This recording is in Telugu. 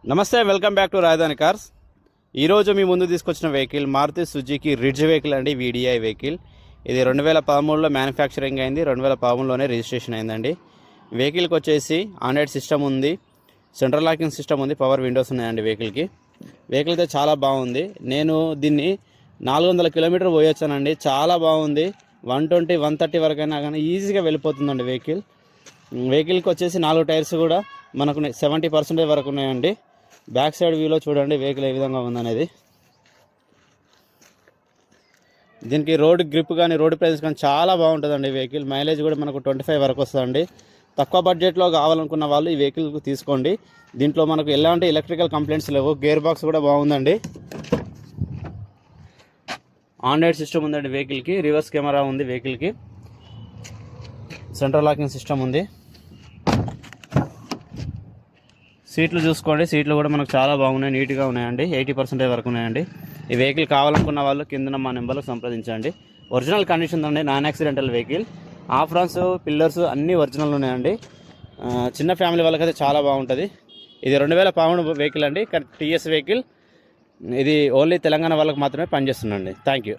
నమస్తే, welcome back to Rajdhani cars. ఈరోజు మీ ముందు తీసుకొచ్చిన vehicle Maruti Suzuki Ritz vehicle అండి, వీడిఐ వెహికల్. ఇది 2013లో మ్యానుఫ్యాక్చరింగ్ అయింది, 2013లోనే రిజిస్ట్రేషన్ అయిందండి. వెహికల్కి వచ్చేసి ఆండ్రాయిడ్ సిస్టమ్ ఉంది, సెంట్రల్ లాకింగ్ సిస్టమ్ ఉంది, పవర్ విండోస్ ఉన్నాయండి వెహికల్కి. వెహికల్ అయితే చాలా బాగుంది. నేను దీన్ని 400 కిలోమీటర్ పోయొచ్చానండి. చాలా బాగుంది. 120, 130 వరకైనా కానీ ఈజీగా వెళ్ళిపోతుందండి వెహికల్కి వచ్చేసి 4 టైర్స్ కూడా మనకు 70% వరకు ఉన్నాయండి. బ్యాక్ సైడ్ వ్యూలో చూడండి వెహికల్ ఏ విధంగా ఉందనేది. దీనికి రోడ్ గ్రిప్ కానీ రోడ్ ప్రైస్ కానీ చాలా బాగుంటుందండి వెహికల్. మైలేజ్ కూడా మనకు 25 వరకు వస్తుందండి. తక్కువ బడ్జెట్లో కావాలనుకున్న వాళ్ళు ఈ వెహికల్ తీసుకోండి. దీంట్లో మనకు ఎలాంటి ఎలక్ట్రికల్ కంప్లైంట్స్ లేవు. గేర్ బాక్స్ కూడా బాగుందండి. ఆండ్రాయిడ్ సిస్టమ్ ఉందండి వెహికల్కి. రివర్స్ కెమెరా ఉంది వెహికల్కి. సెంట్రల్ లాకింగ్ సిస్టమ్ ఉంది. సీట్లు చూసుకోండి, సీట్లు కూడా మనకు చాలా బాగున్నాయి, నీట్గా ఉన్నాయండి. 80% వరకు ఉన్నాయండి. ఈ వెహికల్ కావాలనుకున్న వాళ్ళు కింద మా నెంబర్లకు సంప్రదించండి. ఒరిజినల్ కండిషన్ ఉందండి, నాన్ యాక్సిడెంటల్ వెహికల్. ఆఫ్రాన్స్, పిల్లర్స్ అన్నీ ఒరిజినల్ ఉన్నాయండి. చిన్న ఫ్యామిలీ వాళ్ళకైతే చాలా బాగుంటుంది. ఇది 2013 వెహికల్ అండి, టీఎస్ వెహికల్. ఇది ఓన్లీ తెలంగాణ వాళ్ళకి మాత్రమే పనిచేస్తుందండి. Thank you.